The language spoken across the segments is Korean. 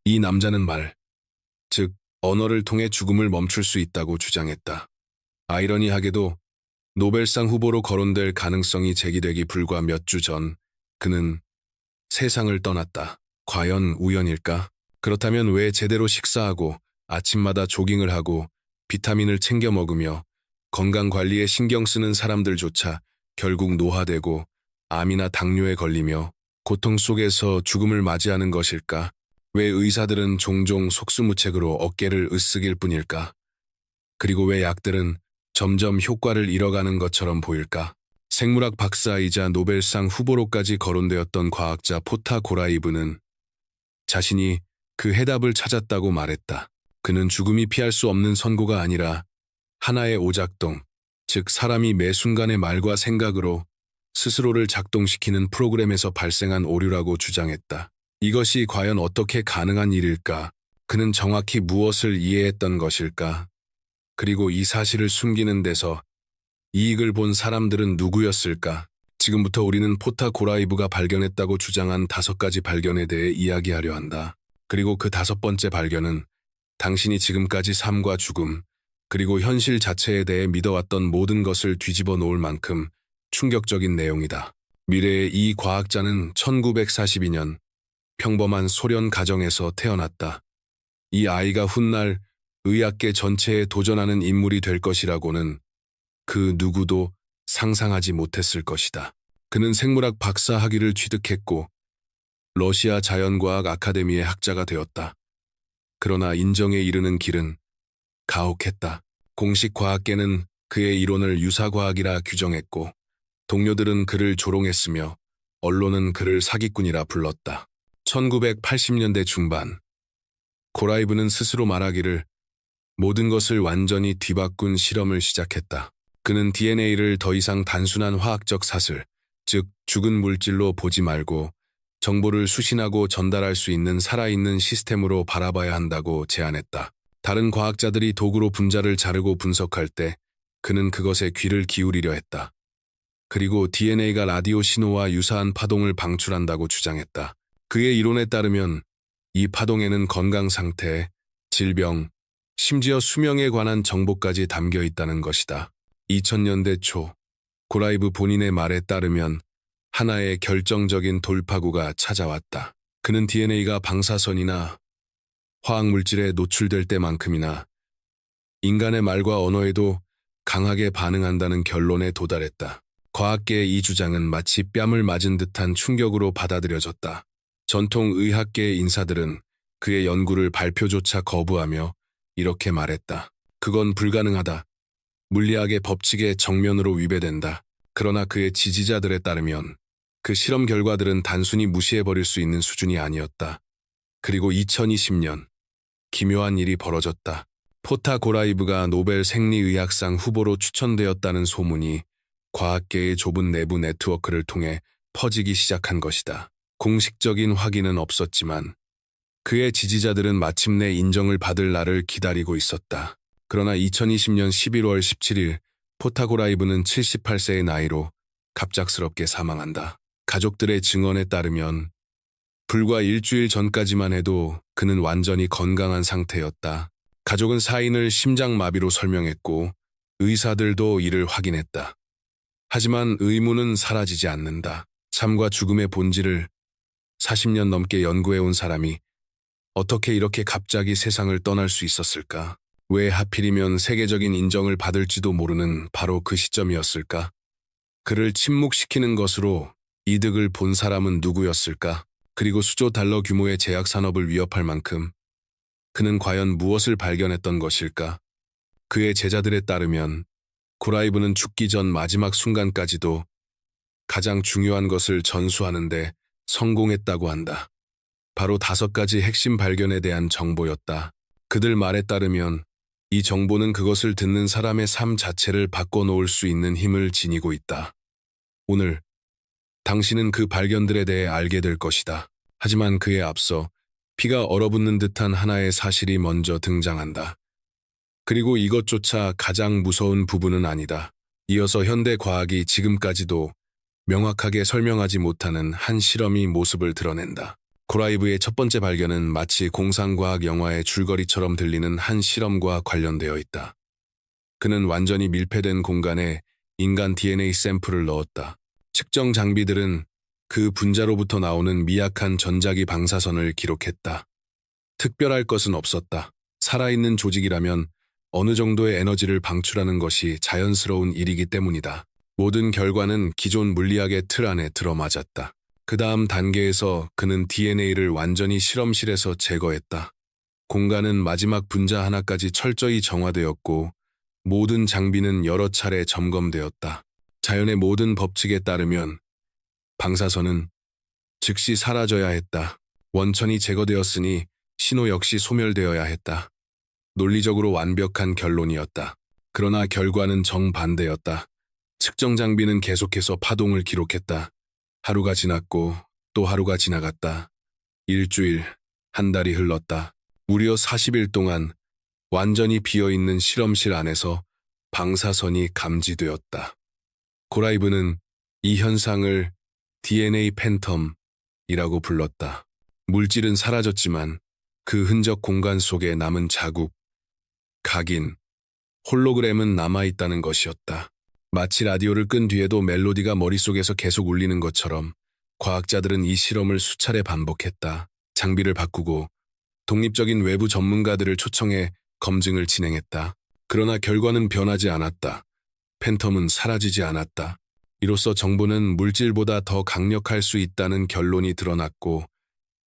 이 남자는 즉 언어를 통해 죽음을 멈출 수 있다고 주장했다. 아이러니하게도 노벨상 후보로 거론될 가능성이 제기되기 불과 몇 주 전, 그는 세상을 떠났다. 과연 우연일까? 그렇다면 왜 제대로 식사하고 아침마다 조깅을 하고 비타민을 챙겨 먹으며 건강 관리에 신경 쓰는 사람들조차 결국 노화되고 암이나 당뇨에 걸리며 고통 속에서 죽음을 맞이하는 것일까? 왜 의사들은 종종 속수무책으로 어깨를 으쓱일 뿐일까? 그리고 왜 약들은 점점 효과를 잃어가는 것처럼 보일까? 생물학 박사이자 노벨상 후보로까지 거론되었던 과학자 포타 고라이브는 자신이 그 해답을 찾았다고 말했다. 그는 죽음이 피할 수 없는 선고가 아니라 하나의 오작동, 즉 사람이 매 순간의 말과 생각으로 스스로를 작동시키는 프로그램에서 발생한 오류라고 주장했다. 이것이 과연 어떻게 가능한 일일까? 그는 정확히 무엇을 이해했던 것일까? 그리고 이 사실을 숨기는 데서 이익을 본 사람들은 누구였을까? 지금부터 우리는 포타 고라이브가 발견했다고 주장한 5가지 발견에 대해 이야기하려 한다. 그리고 그 5번째 발견은 당신이 지금까지 삶과 죽음, 그리고 현실 자체에 대해 믿어왔던 모든 것을 뒤집어 놓을 만큼 충격적인 내용이다. 미래의 이 과학자는 1942년 평범한 소련 가정에서 태어났다. 이 아이가 훗날 의학계 전체에 도전하는 인물이 될 것이라고는 그 누구도 상상하지 못했을 것이다. 그는 생물학 박사 학위를 취득했고 러시아 자연과학 아카데미의 학자가 되었다. 그러나 인정에 이르는 길은 가혹했다. 공식 과학계는 그의 이론을 유사과학이라 규정했고 동료들은 그를 조롱했으며 언론은 그를 사기꾼이라 불렀다. 1980년대 중반, 고라이브는 스스로 말하기를 모든 것을 완전히 뒤바꾼 실험을 시작했다. 그는 DNA를 더 이상 단순한 화학적 사슬, 즉 죽은 물질로 보지 말고 정보를 수신하고 전달할 수 있는 살아있는 시스템으로 바라봐야 한다고 제안했다. 다른 과학자들이 도구로 분자를 자르고 분석할 때 그는 그것에 귀를 기울이려 했다. 그리고 DNA가 라디오 신호와 유사한 파동을 방출한다고 주장했다. 그의 이론에 따르면 이 파동에는 건강 상태, 질병, 심지어 수명에 관한 정보까지 담겨 있다는 것이다. 2000년대 초, 고라이브 본인의 말에 따르면 하나의 결정적인 돌파구가 찾아왔다. 그는 DNA가 방사선이나 화학물질에 노출될 때만큼이나 인간의 말과 언어에도 강하게 반응한다는 결론에 도달했다. 과학계의 이 주장은 마치 뺨을 맞은 듯한 충격으로 받아들여졌다. 전통 의학계의 인사들은 그의 연구를 발표조차 거부하며 이렇게 말했다. 그건 불가능하다. 물리학의 법칙에 정면으로 위배된다. 그러나 그의 지지자들에 따르면 그 실험 결과들은 단순히 무시해버릴 수 있는 수준이 아니었다. 그리고 2020년, 기묘한 일이 벌어졌다. 포타 고라이브가 노벨 생리의학상 후보로 추천되었다는 소문이 과학계의 좁은 내부 네트워크를 통해 퍼지기 시작한 것이다. 공식적인 확인은 없었지만 그의 지지자들은 마침내 인정을 받을 날을 기다리고 있었다. 그러나 2020년 11월 17일 포타 고라이브는 78세의 나이로 갑작스럽게 사망한다. 가족들의 증언에 따르면 불과 일주일 전까지만 해도 그는 완전히 건강한 상태였다. 가족은 사인을 심장마비로 설명했고 의사들도 이를 확인했다. 하지만 의문은 사라지지 않는다. 삶과 죽음의 본질을 40년 넘게 연구해온 사람이 어떻게 이렇게 갑자기 세상을 떠날 수 있었을까? 왜 하필이면 세계적인 인정을 받을지도 모르는 바로 그 시점이었을까? 그를 침묵시키는 것으로 이득을 본 사람은 누구였을까? 그리고 수조 달러 규모의 제약 산업을 위협할 만큼 그는 과연 무엇을 발견했던 것일까? 그의 제자들에 따르면 고라이브는 죽기 전 마지막 순간까지도 가장 중요한 것을 전수하는데 성공했다고 한다. 바로 5가지 핵심 발견에 대한 정보였다. 그들 말에 따르면 이 정보는 그것을 듣는 사람의 삶 자체를 바꿔놓을 수 있는 힘을 지니고 있다. 오늘 당신은 그 발견들에 대해 알게 될 것이다. 하지만 그에 앞서 피가 얼어붙는 듯한 하나의 사실이 먼저 등장한다. 그리고 이것조차 가장 무서운 부분은 아니다. 이어서 현대 과학이 지금까지도 명확하게 설명하지 못하는 한 실험이 모습을 드러낸다. 고라이브의 첫 번째 발견은 마치 공상과학 영화의 줄거리처럼 들리는 한 실험과 관련되어 있다. 그는 완전히 밀폐된 공간에 인간 DNA 샘플을 넣었다. 측정 장비들은 그 분자로부터 나오는 미약한 전자기 방사선을 기록했다. 특별할 것은 없었다. 살아있는 조직이라면 어느 정도의 에너지를 방출하는 것이 자연스러운 일이기 때문이다. 모든 결과는 기존 물리학의 틀 안에 들어맞았다. 그 다음 단계에서 그는 DNA를 완전히 실험실에서 제거했다. 공간은 마지막 분자 하나까지 철저히 정화되었고 모든 장비는 여러 차례 점검되었다. 자연의 모든 법칙에 따르면 방사선은 즉시 사라져야 했다. 원천이 제거되었으니 신호 역시 소멸되어야 했다. 논리적으로 완벽한 결론이었다. 그러나 결과는 정반대였다. 측정 장비는 계속해서 파동을 기록했다. 하루가 지났고 또 하루가 지나갔다. 일주일, 한 달이 흘렀다. 무려 40일 동안 완전히 비어있는 실험실 안에서 방사선이 감지되었다. 고라이브는 이 현상을 DNA 팬텀이라고 불렀다. 물질은 사라졌지만 그 흔적 공간 속에 남은 자국, 각인, 홀로그램은 남아있다는 것이었다. 마치 라디오를 끈 뒤에도 멜로디가 머릿속에서 계속 울리는 것처럼 과학자들은 이 실험을 수차례 반복했다. 장비를 바꾸고 독립적인 외부 전문가들을 초청해 검증을 진행했다. 그러나 결과는 변하지 않았다. 팬텀은 사라지지 않았다. 이로써 정보는 물질보다 더 강력할 수 있다는 결론이 드러났고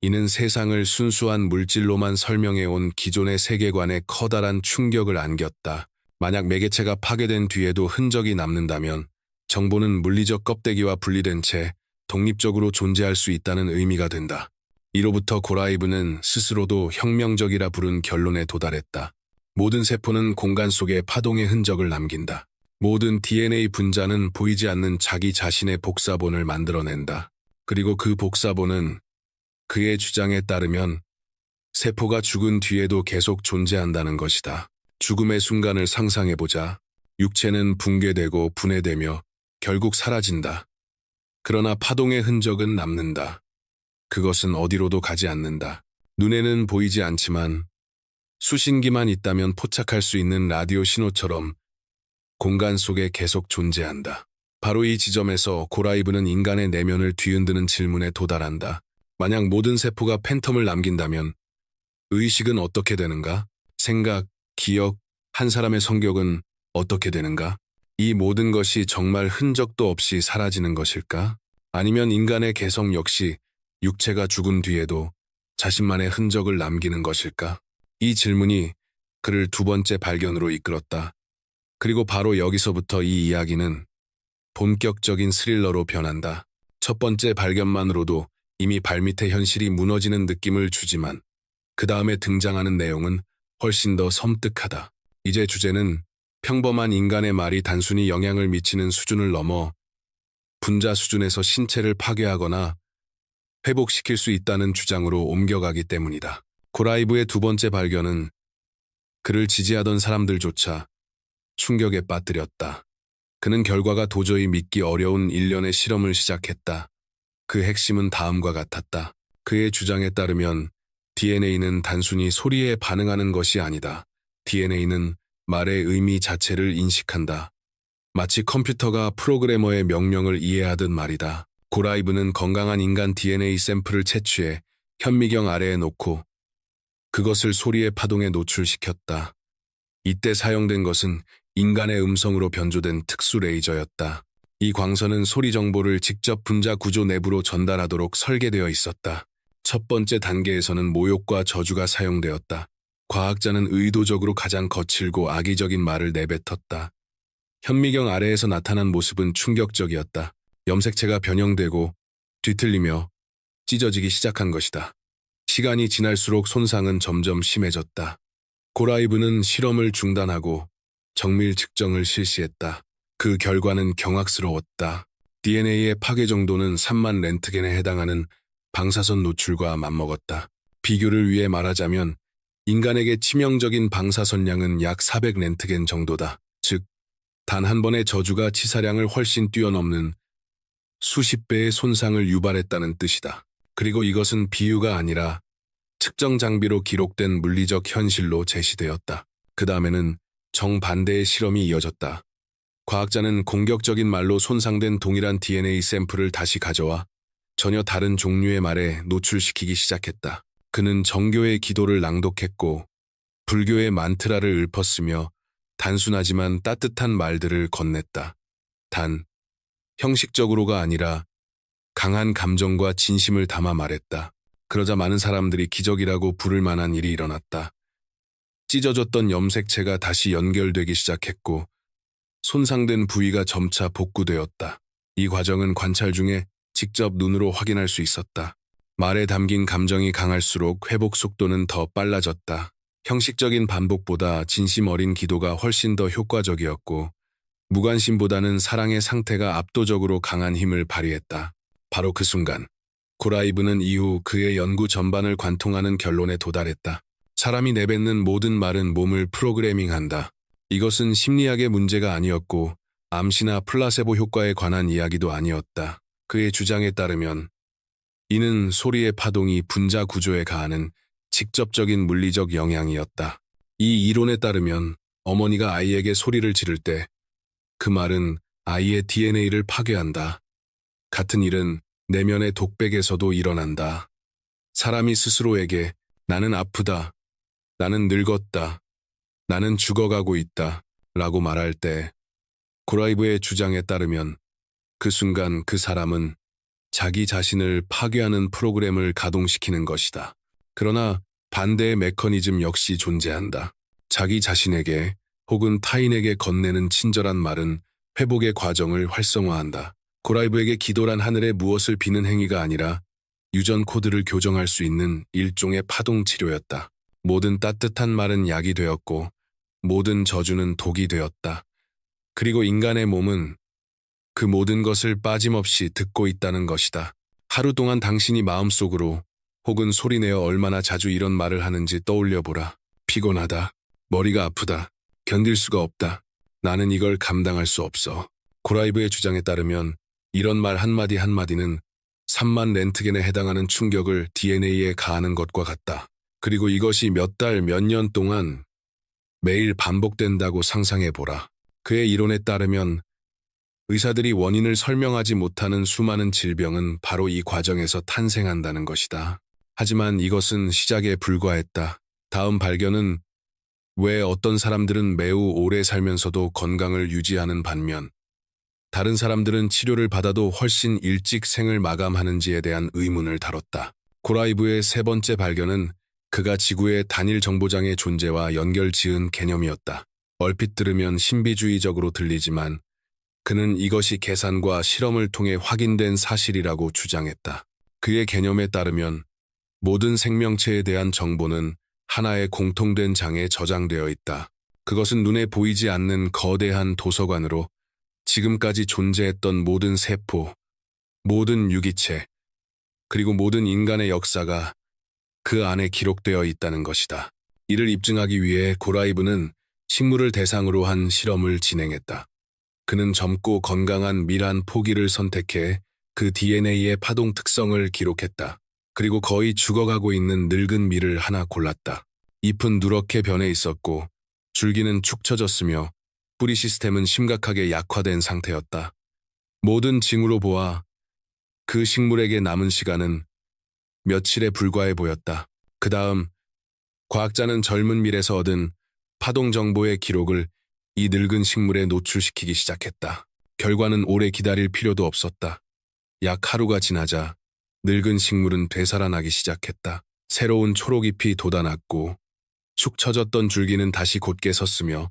이는 세상을 순수한 물질로만 설명해온 기존의 세계관에 커다란 충격을 안겼다. 만약 매개체가 파괴된 뒤에도 흔적이 남는다면 정보는 물리적 껍데기와 분리된 채 독립적으로 존재할 수 있다는 의미가 된다. 이로부터 고라이브는 스스로도 혁명적이라 부른 결론에 도달했다. 모든 세포는 공간 속에 파동의 흔적을 남긴다. 모든 DNA 분자는 보이지 않는 자기 자신의 복사본을 만들어낸다. 그리고 그 복사본은 그의 주장에 따르면 세포가 죽은 뒤에도 계속 존재한다는 것이다. 죽음의 순간을 상상해보자. 육체는 붕괴되고 분해되며 결국 사라진다. 그러나 파동의 흔적은 남는다. 그것은 어디로도 가지 않는다. 눈에는 보이지 않지만 수신기만 있다면 포착할 수 있는 라디오 신호처럼 공간 속에 계속 존재한다. 바로 이 지점에서 고라이브는 인간의 내면을 뒤흔드는 질문에 도달한다. 만약 모든 세포가 팬텀을 남긴다면 의식은 어떻게 되는가? 생각, 기억, 한 사람의 성격은 어떻게 되는가? 이 모든 것이 정말 흔적도 없이 사라지는 것일까? 아니면 인간의 개성 역시 육체가 죽은 뒤에도 자신만의 흔적을 남기는 것일까? 이 질문이 그를 두 번째 발견으로 이끌었다. 그리고 바로 여기서부터 이 이야기는 본격적인 스릴러로 변한다. 첫 번째 발견만으로도 이미 발밑의 현실이 무너지는 느낌을 주지만 그 다음에 등장하는 내용은 훨씬 더 섬뜩하다. 이제 주제는 평범한 인간의 말이 단순히 영향을 미치는 수준을 넘어 분자 수준에서 신체를 파괴하거나 회복시킬 수 있다는 주장으로 옮겨가기 때문이다. 고라이브의 두 번째 발견은 그를 지지하던 사람들조차 충격에 빠뜨렸다. 그는 결과가 도저히 믿기 어려운 일련의 실험을 시작했다. 그 핵심은 다음과 같았다. 그의 주장에 따르면 DNA는 단순히 소리에 반응하는 것이 아니다. DNA는 말의 의미 자체를 인식한다. 마치 컴퓨터가 프로그래머의 명령을 이해하듯 말이다. 고라이브는 건강한 인간 DNA 샘플을 채취해 현미경 아래에 놓고 그것을 소리의 파동에 노출시켰다. 이때 사용된 것은 인간의 음성으로 변조된 특수 레이저였다. 이 광선은 소리 정보를 직접 분자 구조 내부로 전달하도록 설계되어 있었다. 첫 번째 단계에서는 모욕과 저주가 사용되었다. 과학자는 의도적으로 가장 거칠고 악의적인 말을 내뱉었다. 현미경 아래에서 나타난 모습은 충격적이었다. 염색체가 변형되고 뒤틀리며 찢어지기 시작한 것이다. 시간이 지날수록 손상은 점점 심해졌다. 고라이브는 실험을 중단하고 정밀 측정을 실시했다. 그 결과는 경악스러웠다. DNA의 파괴 정도는 3만 렌트겐에 해당하는 방사선 노출과 맞먹었다. 비교를 위해 말하자면 인간에게 치명적인 방사선량은 약 400 렌트겐 정도다. 즉, 단 한 번의 저주가 치사량을 훨씬 뛰어넘는 수십 배의 손상을 유발했다는 뜻이다. 그리고 이것은 비유가 아니라 측정 장비로 기록된 물리적 현실로 제시되었다. 그 다음에는 정반대의 실험이 이어졌다. 과학자는 공격적인 말로 손상된 동일한 DNA 샘플을 다시 가져와 전혀 다른 종류의 말에 노출시키기 시작했다. 그는 정교의 기도를 낭독했고 불교의 만트라를 읊었으며 단순하지만 따뜻한 말들을 건넸다. 단, 형식적으로가 아니라 강한 감정과 진심을 담아 말했다. 그러자 많은 사람들이 기적이라고 부를 만한 일이 일어났다. 찢어졌던 염색체가 다시 연결되기 시작했고 손상된 부위가 점차 복구되었다. 이 과정은 관찰 중에 직접 눈으로 확인할 수 있었다. 말에 담긴 감정이 강할수록 회복 속도는 더 빨라졌다. 형식적인 반복보다 진심 어린 기도가 훨씬 더 효과적이었고 무관심보다는 사랑의 상태가 압도적으로 강한 힘을 발휘했다. 바로 그 순간 고라이브는 이후 그의 연구 전반을 관통하는 결론에 도달했다. 사람이 내뱉는 모든 말은 몸을 프로그래밍한다. 이것은 심리학의 문제가 아니었고 암시나 플라세보 효과에 관한 이야기도 아니었다. 그의 주장에 따르면 이는 소리의 파동이 분자 구조에 가하는 직접적인 물리적 영향이었다. 이 이론에 따르면 어머니가 아이에게 소리를 지를 때 그 말은 아이의 DNA를 파괴한다. 같은 일은 내면의 독백에서도 일어난다. 사람이 스스로에게 나는 아프다, 나는 늙었다, 나는 죽어가고 있다 라고 말할 때 고라이브의 주장에 따르면 그 순간 그 사람은 자기 자신을 파괴하는 프로그램을 가동시키는 것이다. 그러나 반대의 메커니즘 역시 존재한다. 자기 자신에게 혹은 타인에게 건네는 친절한 말은 회복의 과정을 활성화한다. 고라이브에게 기도란 하늘에 무엇을 비는 행위가 아니라 유전 코드를 교정할 수 있는 일종의 파동 치료였다. 모든 따뜻한 말은 약이 되었고 모든 저주는 독이 되었다. 그리고 인간의 몸은 그 모든 것을 빠짐없이 듣고 있다는 것이다. 하루 동안 당신이 마음속으로 혹은 소리내어 얼마나 자주 이런 말을 하는지 떠올려보라. 피곤하다. 머리가 아프다. 견딜 수가 없다. 나는 이걸 감당할 수 없어. 고라이브의 주장에 따르면 이런 말 한마디 한마디는 3만 렌트겐에 해당하는 충격을 DNA에 가하는 것과 같다. 그리고 이것이 몇 달, 몇 년 동안 매일 반복된다고 상상해보라. 그의 이론에 따르면 의사들이 원인을 설명하지 못하는 수많은 질병은 바로 이 과정에서 탄생한다는 것이다. 하지만 이것은 시작에 불과했다. 다음 발견은 왜 어떤 사람들은 매우 오래 살면서도 건강을 유지하는 반면 다른 사람들은 치료를 받아도 훨씬 일찍 생을 마감하는지에 대한 의문을 다뤘다. 고라이브의 세 번째 발견은 그가 지구의 단일 정보장의 존재와 연결 지은 개념이었다. 얼핏 들으면 신비주의적으로 들리지만 그는 이것이 계산과 실험을 통해 확인된 사실이라고 주장했다. 그의 개념에 따르면 모든 생명체에 대한 정보는 하나의 공통된 장에 저장되어 있다. 그것은 눈에 보이지 않는 거대한 도서관으로 지금까지 존재했던 모든 세포, 모든 유기체, 그리고 모든 인간의 역사가 그 안에 기록되어 있다는 것이다. 이를 입증하기 위해 고라이브는 식물을 대상으로 한 실험을 진행했다. 그는 젊고 건강한 밀 한 포기를 선택해 그 DNA의 파동 특성을 기록했다. 그리고 거의 죽어가고 있는 늙은 밀을 하나 골랐다. 잎은 누렇게 변해 있었고 줄기는 축 처졌으며 뿌리 시스템은 심각하게 약화된 상태였다. 모든 징후로 보아 그 식물에게 남은 시간은 며칠에 불과해 보였다. 그 다음 과학자는 젊은 밀에서 얻은 파동 정보의 기록을 이 늙은 식물에 노출시키기 시작했다. 결과는 오래 기다릴 필요도 없었다. 약 하루가 지나자 늙은 식물은 되살아나기 시작했다. 새로운 초록잎이 돋아났고 축 처졌던 줄기는 다시 곧게 섰으며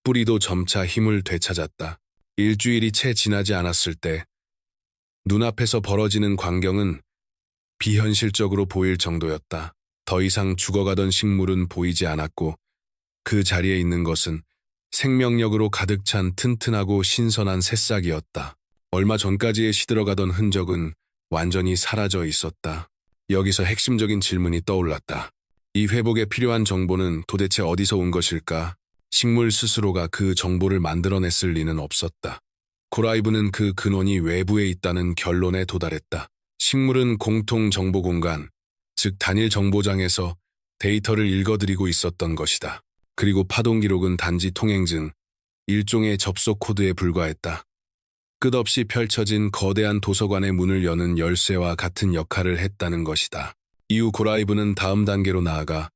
뿌리도 점차 힘을 되찾았다. 일주일이 채 지나지 않았을 때 눈앞에서 벌어지는 광경은 비현실적으로 보일 정도였다. 더 이상 죽어가던 식물은 보이지 않았고 그 자리에 있는 것은 생명력으로 가득 찬 튼튼하고 신선한 새싹이었다. 얼마 전까지의 시들어가던 흔적은 완전히 사라져 있었다. 여기서 핵심적인 질문이 떠올랐다. 이 회복에 필요한 정보는 도대체 어디서 온 것일까? 식물 스스로가 그 정보를 만들어냈을 리는 없었다. 고라이브는 그 근원이 외부에 있다는 결론에 도달했다. 식물은 공통 정보 공간, 즉 단일 정보장에서 데이터를 읽어드리고 있었던 것이다. 그리고 파동 기록은 단지 통행증, 일종의 접속 코드에 불과했다. 끝없이 펼쳐진 거대한 도서관의 문을 여는 열쇠와 같은 역할을 했다는 것이다. 이후 고라이브는 다음 단계로 나아가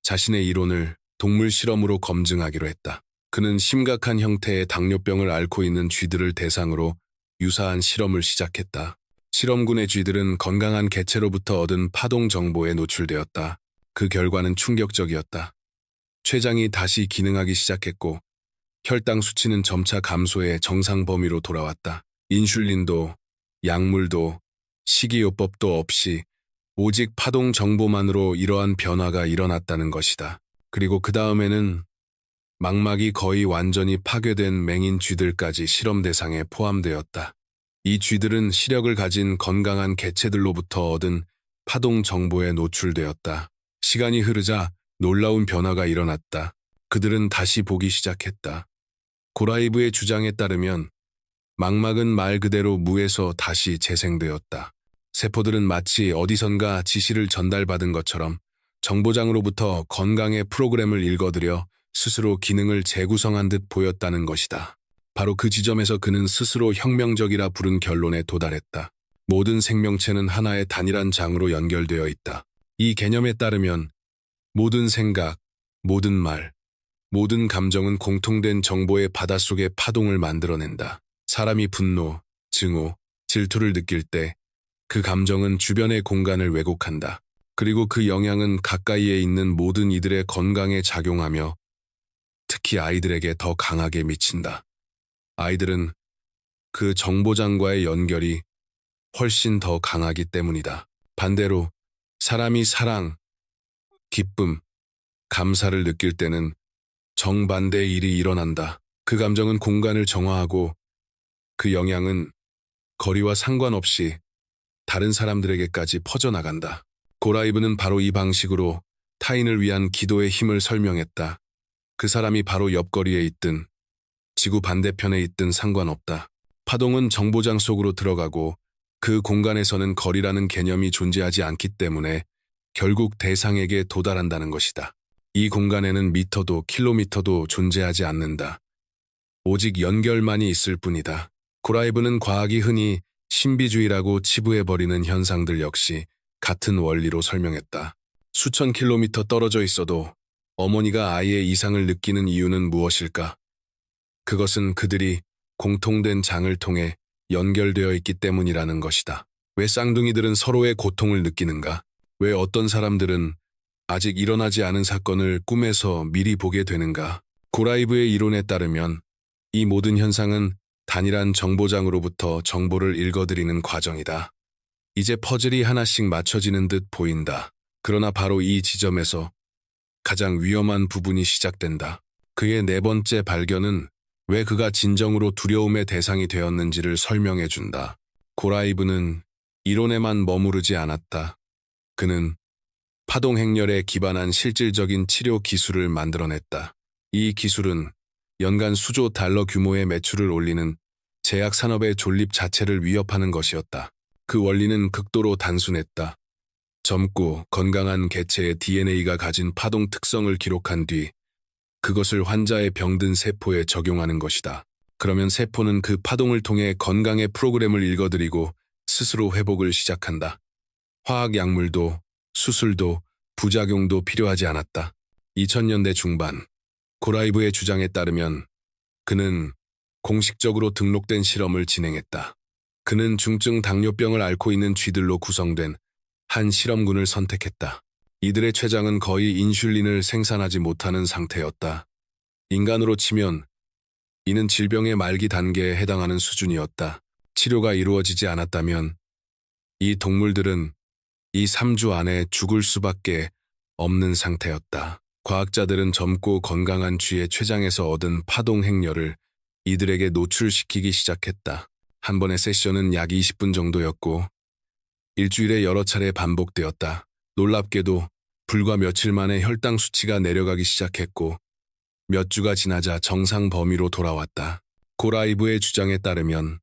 자신의 이론을 동물 실험으로 검증하기로 했다. 그는 심각한 형태의 당뇨병을 앓고 있는 쥐들을 대상으로 유사한 실험을 시작했다. 실험군의 쥐들은 건강한 개체로부터 얻은 파동 정보에 노출되었다. 그 결과는 충격적이었다. 췌장이 다시 기능하기 시작했고 혈당 수치는 점차 감소해 정상 범위로 돌아왔다. 인슐린도, 약물도, 식이요법도 없이 오직 파동 정보만으로 이러한 변화가 일어났다는 것이다. 그리고 그 다음에는 망막이 거의 완전히 파괴된 맹인 쥐들까지 실험 대상에 포함되었다. 이 쥐들은 시력을 가진 건강한 개체들로부터 얻은 파동 정보에 노출되었다. 시간이 흐르자 놀라운 변화가 일어났다. 그들은 다시 보기 시작했다. 고라이브의 주장에 따르면 망막은 말 그대로 무에서 다시 재생되었다. 세포들은 마치 어디선가 지시를 전달받은 것처럼 정보장으로부터 건강의 프로그램을 읽어들여 스스로 기능을 재구성한 듯 보였다는 것이다. 바로 그 지점에서 그는 스스로 혁명적이라 부른 결론에 도달했다. 모든 생명체는 하나의 단일한 장으로 연결되어 있다. 이 개념에 따르면 모든 생각, 모든 말, 모든 감정은 공통된 정보의 바닷속의 파동을 만들어낸다. 사람이 분노, 증오, 질투를 느낄 때 그 감정은 주변의 공간을 왜곡한다. 그리고 그 영향은 가까이에 있는 모든 이들의 건강에 작용하며 특히 아이들에게 더 강하게 미친다. 아이들은 그 정보장과의 연결이 훨씬 더 강하기 때문이다. 반대로 사람이 사랑, 기쁨, 감사를 느낄 때는 정반대의 일이 일어난다. 그 감정은 공간을 정화하고 그 영향은 거리와 상관없이 다른 사람들에게까지 퍼져나간다. 고라이브는 바로 이 방식으로 타인을 위한 기도의 힘을 설명했다. 그 사람이 바로 옆거리에 있든 지구 반대편에 있든 상관없다. 파동은 정보장 속으로 들어가고 그 공간에서는 거리라는 개념이 존재하지 않기 때문에 결국 대상에게 도달한다는 것이다. 이 공간에는 미터도 킬로미터도 존재하지 않는다. 오직 연결만이 있을 뿐이다. 고라이브는 과학이 흔히 신비주의라고 치부해버리는 현상들 역시 같은 원리로 설명했다. 수천 킬로미터 떨어져 있어도 어머니가 아이의 이상을 느끼는 이유는 무엇일까? 그것은 그들이 공통된 장을 통해 연결되어 있기 때문이라는 것이다. 왜 쌍둥이들은 서로의 고통을 느끼는가? 왜 어떤 사람들은 아직 일어나지 않은 사건을 꿈에서 미리 보게 되는가? 고라이브의 이론에 따르면 이 모든 현상은 단일한 정보장으로부터 정보를 읽어드리는 과정이다. 이제 퍼즐이 하나씩 맞춰지는 듯 보인다. 그러나 바로 이 지점에서 가장 위험한 부분이 시작된다. 그의 네 번째 발견은 왜 그가 진정으로 두려움의 대상이 되었는지를 설명해준다. 고라이브는 이론에만 머무르지 않았다. 그는 파동 행렬에 기반한 실질적인 치료 기술을 만들어냈다. 이 기술은 연간 수조 달러 규모의 매출을 올리는 제약 산업의 존립 자체를 위협하는 것이었다. 그 원리는 극도로 단순했다. 젊고 건강한 개체의 DNA가 가진 파동 특성을 기록한 뒤 그것을 환자의 병든 세포에 적용하는 것이다. 그러면 세포는 그 파동을 통해 건강의 프로그램을 읽어드리고 스스로 회복을 시작한다. 화학 약물도 수술도 부작용도 필요하지 않았다. 2000년대 중반 고라이브의 주장에 따르면 그는 공식적으로 등록된 실험을 진행했다. 그는 중증 당뇨병을 앓고 있는 쥐들로 구성된 한 실험군을 선택했다. 이들의 췌장은 거의 인슐린을 생산하지 못하는 상태였다. 인간으로 치면 이는 질병의 말기 단계에 해당하는 수준이었다. 치료가 이루어지지 않았다면 이 동물들은 이 3주 안에 죽을 수밖에 없는 상태였다. 과학자들은 젊고 건강한 쥐의 췌장에서 얻은 파동 행렬을 이들에게 노출시키기 시작했다. 한 번의 세션은 약 20분 정도였고 일주일에 여러 차례 반복되었다. 놀랍게도 불과 며칠 만에 혈당 수치가 내려가기 시작했고 몇 주가 지나자 정상 범위로 돌아왔다. 고라이브의 주장에 따르면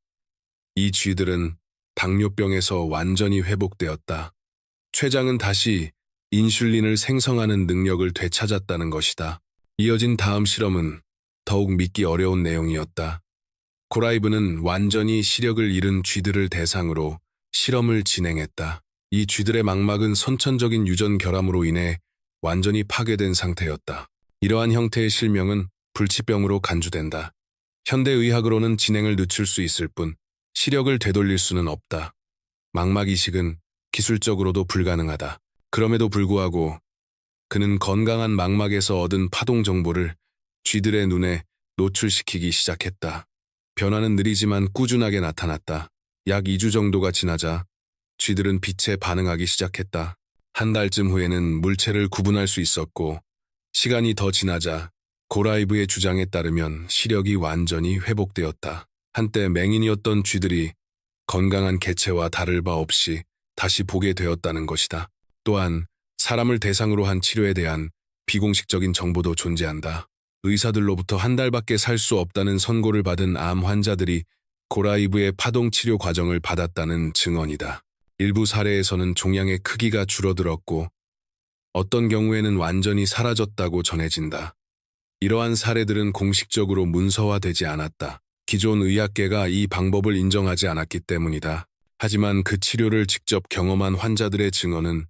이 쥐들은 당뇨병에서 완전히 회복되었다. 췌장은 다시 인슐린을 생성하는 능력을 되찾았다는 것이다. 이어진 다음 실험은 더욱 믿기 어려운 내용이었다. 고라이브는 완전히 시력을 잃은 쥐들을 대상으로 실험을 진행했다. 이 쥐들의 망막은 선천적인 유전 결함으로 인해 완전히 파괴된 상태였다. 이러한 형태의 실명은 불치병으로 간주된다. 현대의학으로는 진행을 늦출 수 있을 뿐 시력을 되돌릴 수는 없다. 망막 이식은 기술적으로도 불가능하다. 그럼에도 불구하고 그는 건강한 망막에서 얻은 파동 정보를 쥐들의 눈에 노출시키기 시작했다. 변화는 느리지만 꾸준하게 나타났다. 약 2주 정도가 지나자 쥐들은 빛에 반응하기 시작했다. 한 달쯤 후에는 물체를 구분할 수 있었고, 시간이 더 지나자 고라이브의 주장에 따르면 시력이 완전히 회복되었다. 한때 맹인이었던 쥐들이 건강한 개체와 다를 바 없이 다시 보게 되었다는 것이다. 또한 사람을 대상으로 한 치료에 대한 비공식적인 정보도 존재한다. 의사들로부터 한 달밖에 살 수 없다는 선고를 받은 암 환자들이 고라이브의 파동 치료 과정을 받았다는 증언이다. 일부 사례에서는 종양의 크기가 줄어들었고 어떤 경우에는 완전히 사라졌다고 전해진다. 이러한 사례들은 공식적으로 문서화되지 않았다. 기존 의학계가 이 방법을 인정하지 않았기 때문이다. 하지만 그 치료를 직접 경험한 환자들의 증언은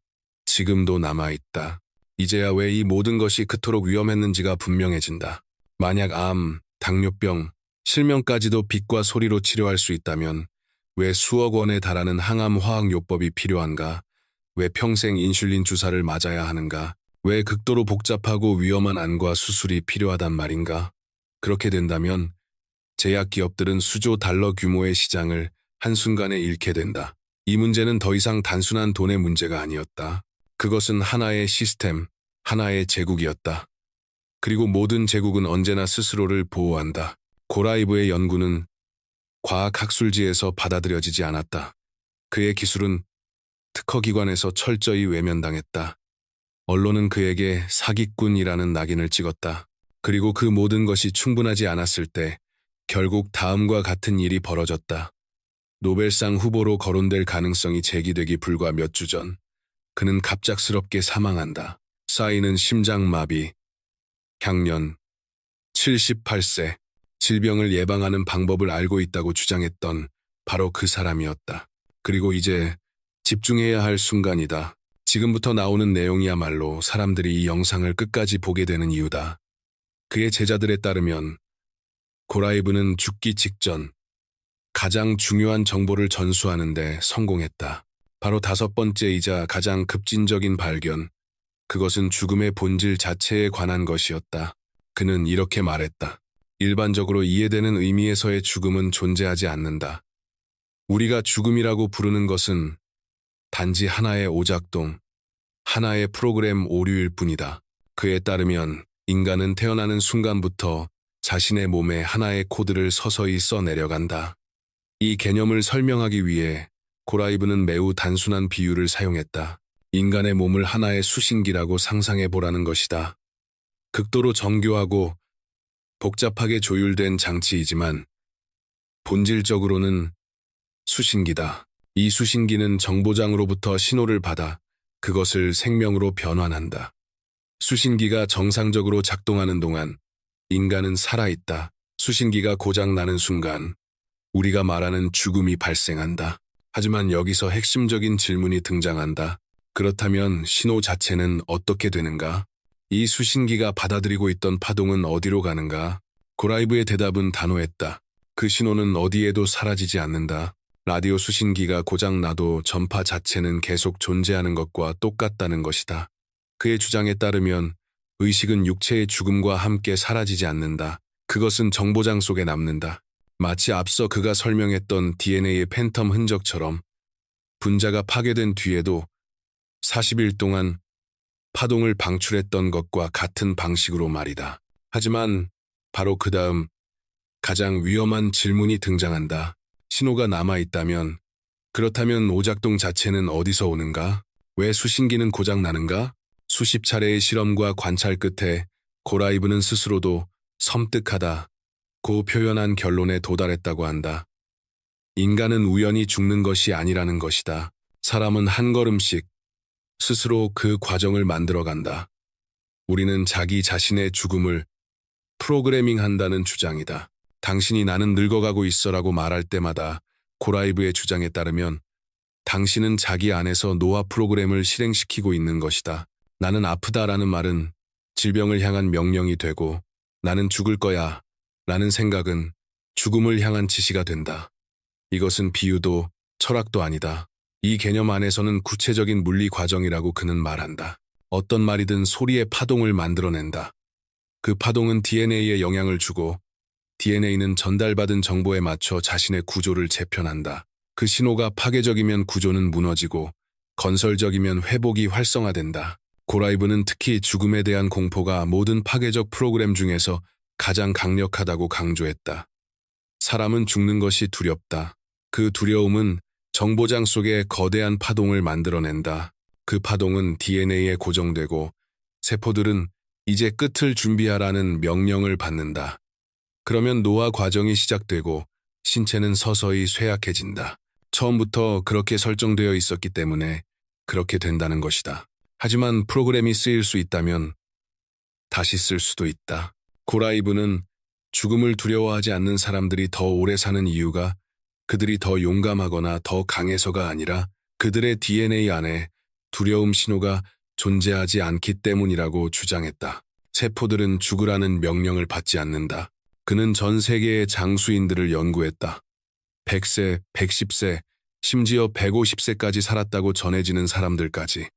지금도 남아있다. 이제야 왜 이 모든 것이 그토록 위험했는지가 분명해진다. 만약 암, 당뇨병, 실명까지도 빛과 소리로 치료할 수 있다면 왜 수억 원에 달하는 항암 화학요법이 필요한가? 왜 평생 인슐린 주사를 맞아야 하는가? 왜 극도로 복잡하고 위험한 안과 수술이 필요하단 말인가? 그렇게 된다면 제약 기업들은 수조 달러 규모의 시장을 한순간에 잃게 된다. 이 문제는 더 이상 단순한 돈의 문제가 아니었다. 그것은 하나의 시스템, 하나의 제국이었다. 그리고 모든 제국은 언제나 스스로를 보호한다. 고라이브의 연구는 과학학술지에서 받아들여지지 않았다. 그의 기술은 특허기관에서 철저히 외면당했다. 언론은 그에게 사기꾼이라는 낙인을 찍었다. 그리고 그 모든 것이 충분하지 않았을 때 결국 다음과 같은 일이 벌어졌다. 노벨상 후보로 거론될 가능성이 제기되기 불과 몇 주 전, 그는 갑작스럽게 사망한다. 쌓이는 심장마비, 향년 78세, 질병을 예방하는 방법을 알고 있다고 주장했던 바로 그 사람이었다. 그리고 이제 집중해야 할 순간이다. 지금부터 나오는 내용이야말로 사람들이 이 영상을 끝까지 보게 되는 이유다. 그의 제자들에 따르면 고라이브는 죽기 직전 가장 중요한 정보를 전수하는 데 성공했다. 바로 5번째이자 가장 급진적인 발견, 그것은 죽음의 본질 자체에 관한 것이었다. 그는 이렇게 말했다. 일반적으로 이해되는 의미에서의 죽음은 존재하지 않는다. 우리가 죽음이라고 부르는 것은 단지 하나의 오작동, 하나의 프로그램 오류일 뿐이다. 그에 따르면 인간은 태어나는 순간부터 자신의 몸에 하나의 코드를 서서히 써내려간다. 이 개념을 설명하기 위해 고라이브는 매우 단순한 비유를 사용했다. 인간의 몸을 하나의 수신기라고 상상해보라는 것이다. 극도로 정교하고 복잡하게 조율된 장치이지만 본질적으로는 수신기다. 이 수신기는 정보장으로부터 신호를 받아 그것을 생명으로 변환한다. 수신기가 정상적으로 작동하는 동안 인간은 살아있다. 수신기가 고장나는 순간 우리가 말하는 죽음이 발생한다. 하지만 여기서 핵심적인 질문이 등장한다. 그렇다면 신호 자체는 어떻게 되는가? 이 수신기가 받아들이고 있던 파동은 어디로 가는가? 고라이브의 대답은 단호했다. 그 신호는 어디에도 사라지지 않는다. 라디오 수신기가 고장나도 전파 자체는 계속 존재하는 것과 똑같다는 것이다. 그의 주장에 따르면 의식은 육체의 죽음과 함께 사라지지 않는다. 그것은 정보장 속에 남는다. 마치 앞서 그가 설명했던 DNA의 팬텀 흔적처럼 분자가 파괴된 뒤에도 40일 동안 파동을 방출했던 것과 같은 방식으로 말이다. 하지만 바로 그 다음 가장 위험한 질문이 등장한다. 신호가 남아있다면, 그렇다면 오작동 자체는 어디서 오는가? 왜 수신기는 고장나는가? 수십 차례의 실험과 관찰 끝에 고라이브는 스스로도 섬뜩하다 고 표현한 결론에 도달했다고 한다. 인간은 우연히 죽는 것이 아니라는 것이다. 사람은 한 걸음씩 스스로 그 과정을 만들어간다. 우리는 자기 자신의 죽음을 프로그래밍한다는 주장이다. 당신이 나는 늙어가고 있어라고 말할 때마다 고라이브의 주장에 따르면 당신은 자기 안에서 노화 프로그램을 실행시키고 있는 것이다. 나는 아프다라는 말은 질병을 향한 명령이 되고 나는 죽을 거야 라는 생각은 죽음을 향한 지시가 된다. 이것은 비유도 철학도 아니다. 이 개념 안에서는 구체적인 물리 과정이라고 그는 말한다. 어떤 말이든 소리의 파동을 만들어낸다. 그 파동은 DNA에 영향을 주고 DNA는 전달받은 정보에 맞춰 자신의 구조를 재편한다. 그 신호가 파괴적이면 구조는 무너지고 건설적이면 회복이 활성화된다. 고라이브는 특히 죽음에 대한 공포가 모든 파괴적 프로그램 중에서 가장 강력하다고 강조했다. 사람은 죽는 것이 두렵다. 그 두려움은 정보장 속에 거대한 파동을 만들어낸다. 그 파동은 DNA에 고정되고 세포들은 이제 끝을 준비하라는 명령을 받는다. 그러면 노화 과정이 시작되고 신체는 서서히 쇠약해진다. 처음부터 그렇게 설정되어 있었기 때문에 그렇게 된다는 것이다. 하지만 프로그램이 쓰일 수 있다면 다시 쓸 수도 있다. 고라이브는 죽음을 두려워하지 않는 사람들이 더 오래 사는 이유가 그들이 더 용감하거나 더 강해서가 아니라 그들의 DNA 안에 두려움 신호가 존재하지 않기 때문이라고 주장했다. 세포들은 죽으라는 명령을 받지 않는다. 그는 전 세계의 장수인들을 연구했다. 100세, 110세, 심지어 150세까지 살았다고 전해지는 사람들까지.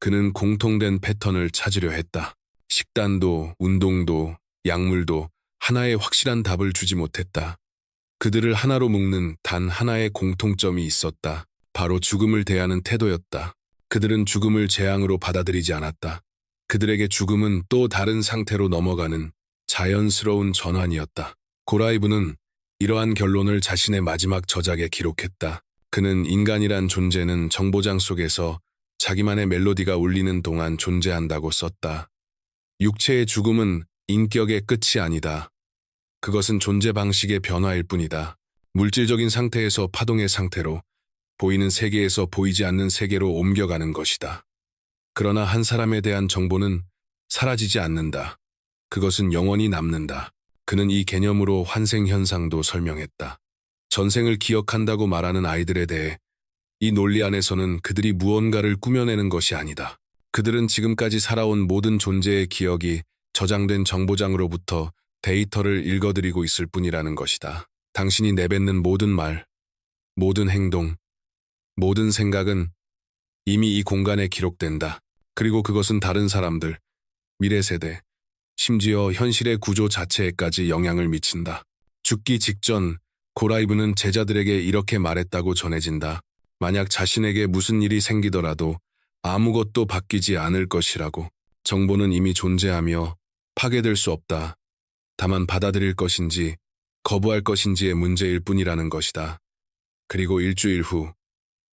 그는 공통된 패턴을 찾으려 했다. 식단도, 운동도, 약물도 하나의 확실한 답을 주지 못했다. 그들을 하나로 묶는 단 하나의 공통점이 있었다. 바로 죽음을 대하는 태도였다. 그들은 죽음을 재앙으로 받아들이지 않았다. 그들에게 죽음은 또 다른 상태로 넘어가는 자연스러운 전환이었다. 고라이브는 이러한 결론을 자신의 마지막 저작에 기록했다. 그는 인간이란 존재는 정보장 속에서 자기만의 멜로디가 울리는 동안 존재한다고 썼다. 육체의 죽음은 인격의 끝이 아니다. 그것은 존재 방식의 변화일 뿐이다. 물질적인 상태에서 파동의 상태로, 보이는 세계에서 보이지 않는 세계로 옮겨가는 것이다. 그러나 한 사람에 대한 정보는 사라지지 않는다. 그것은 영원히 남는다. 그는 이 개념으로 환생 현상도 설명했다. 전생을 기억한다고 말하는 아이들에 대해 이 논리 안에서는 그들이 무언가를 꾸며내는 것이 아니다. 그들은 지금까지 살아온 모든 존재의 기억이 저장된 정보장으로부터 데이터를 읽어드리고 있을 뿐이라는 것이다. 당신이 내뱉는 모든 말, 모든 행동, 모든 생각은 이미 이 공간에 기록된다. 그리고 그것은 다른 사람들, 미래 세대, 심지어 현실의 구조 자체에까지 영향을 미친다. 죽기 직전 고라이브는 제자들에게 이렇게 말했다고 전해진다. 만약 자신에게 무슨 일이 생기더라도 아무것도 바뀌지 않을 것이라고. 정보는 이미 존재하며 파괴될 수 없다. 다만 받아들일 것인지 거부할 것인지의 문제일 뿐이라는 것이다. 그리고 일주일 후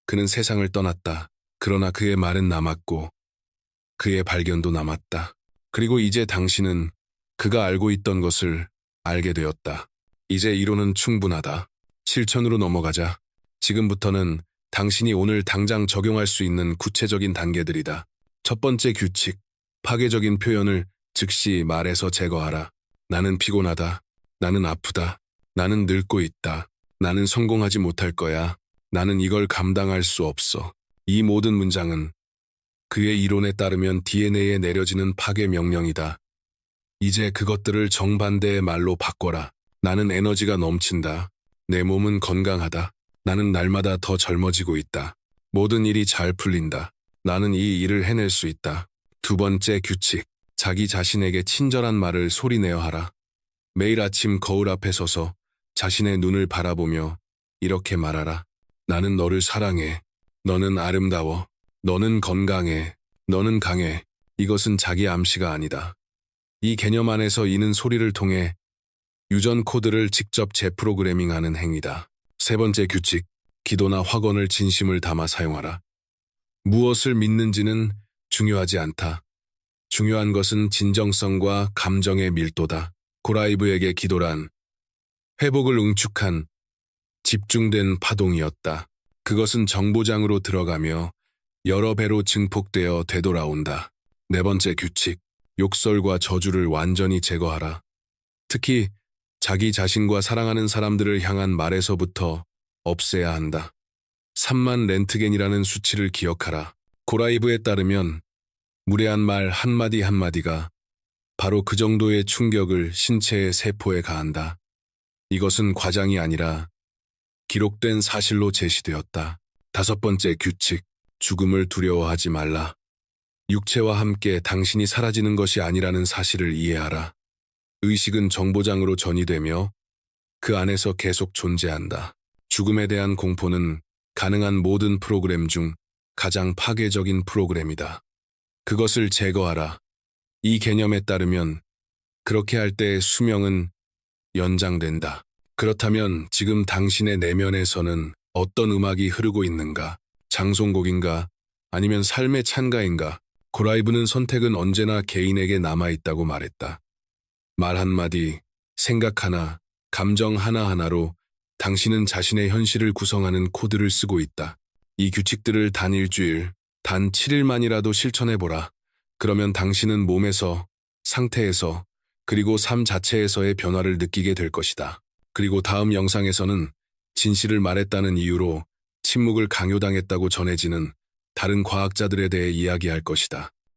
그는 세상을 떠났다. 그러나 그의 말은 남았고 그의 발견도 남았다. 그리고 이제 당신은 그가 알고 있던 것을 알게 되었다. 이제 이론은 충분하다. 실천으로 넘어가자. 지금부터는 당신이 오늘 당장 적용할 수 있는 구체적인 단계들이다. 첫 번째 규칙, 파괴적인 표현을 즉시 말해서 제거하라. 나는 피곤하다. 나는 아프다. 나는 늙고 있다. 나는 성공하지 못할 거야. 나는 이걸 감당할 수 없어. 이 모든 문장은 그의 이론에 따르면 DNA에 내려지는 파괴 명령이다. 이제 그것들을 정반대의 말로 바꿔라. 나는 에너지가 넘친다. 내 몸은 건강하다. 나는 날마다 더 젊어지고 있다. 모든 일이 잘 풀린다. 나는 이 일을 해낼 수 있다. 두 번째 규칙, 자기 자신에게 친절한 말을 소리내어 하라. 매일 아침 거울 앞에 서서 자신의 눈을 바라보며 이렇게 말하라. 나는 너를 사랑해. 너는 아름다워. 너는 건강해. 너는 강해. 이것은 자기 암시가 아니다. 이 개념 안에서 이는 소리를 통해 유전 코드를 직접 재프로그래밍하는 행위다. 세 번째 규칙, 기도나 확언을 진심을 담아 사용하라. 무엇을 믿는지는 중요하지 않다. 중요한 것은 진정성과 감정의 밀도다. 고라이브에게 기도란 회복을 응축한 집중된 파동이었다. 그것은 정보장으로 들어가며 여러 배로 증폭되어 되돌아온다. 네 번째 규칙, 욕설과 저주를 완전히 제거하라. 특히 자기 자신과 사랑하는 사람들을 향한 말에서부터 없애야 한다. 3만 렌트겐이라는 수치를 기억하라. 고라이브에 따르면 무례한 말 한마디 한마디가 바로 그 정도의 충격을 신체의 세포에 가한다. 이것은 과장이 아니라 기록된 사실로 제시되었다. 다섯 번째 규칙, 죽음을 두려워하지 말라. 육체와 함께 당신이 사라지는 것이 아니라는 사실을 이해하라. 의식은 정보장으로 전이되며 그 안에서 계속 존재한다. 죽음에 대한 공포는 가능한 모든 프로그램 중 가장 파괴적인 프로그램이다. 그것을 제거하라. 이 개념에 따르면 그렇게 할 때 수명은 연장된다. 그렇다면 지금 당신의 내면에서는 어떤 음악이 흐르고 있는가? 장송곡인가? 아니면 삶의 찬가인가? 고라이브는 선택은 언제나 개인에게 남아있다고 말했다. 말 한마디, 생각 하나, 감정 하나하나로 당신은 자신의 현실을 구성하는 코드를 쓰고 있다. 이 규칙들을 단 일주일, 단 7일만이라도 실천해보라. 그러면 당신은 몸에서, 상태에서, 그리고 삶 자체에서의 변화를 느끼게 될 것이다. 그리고 다음 영상에서는 진실을 말했다는 이유로 침묵을 강요당했다고 전해지는 다른 과학자들에 대해 이야기할 것이다.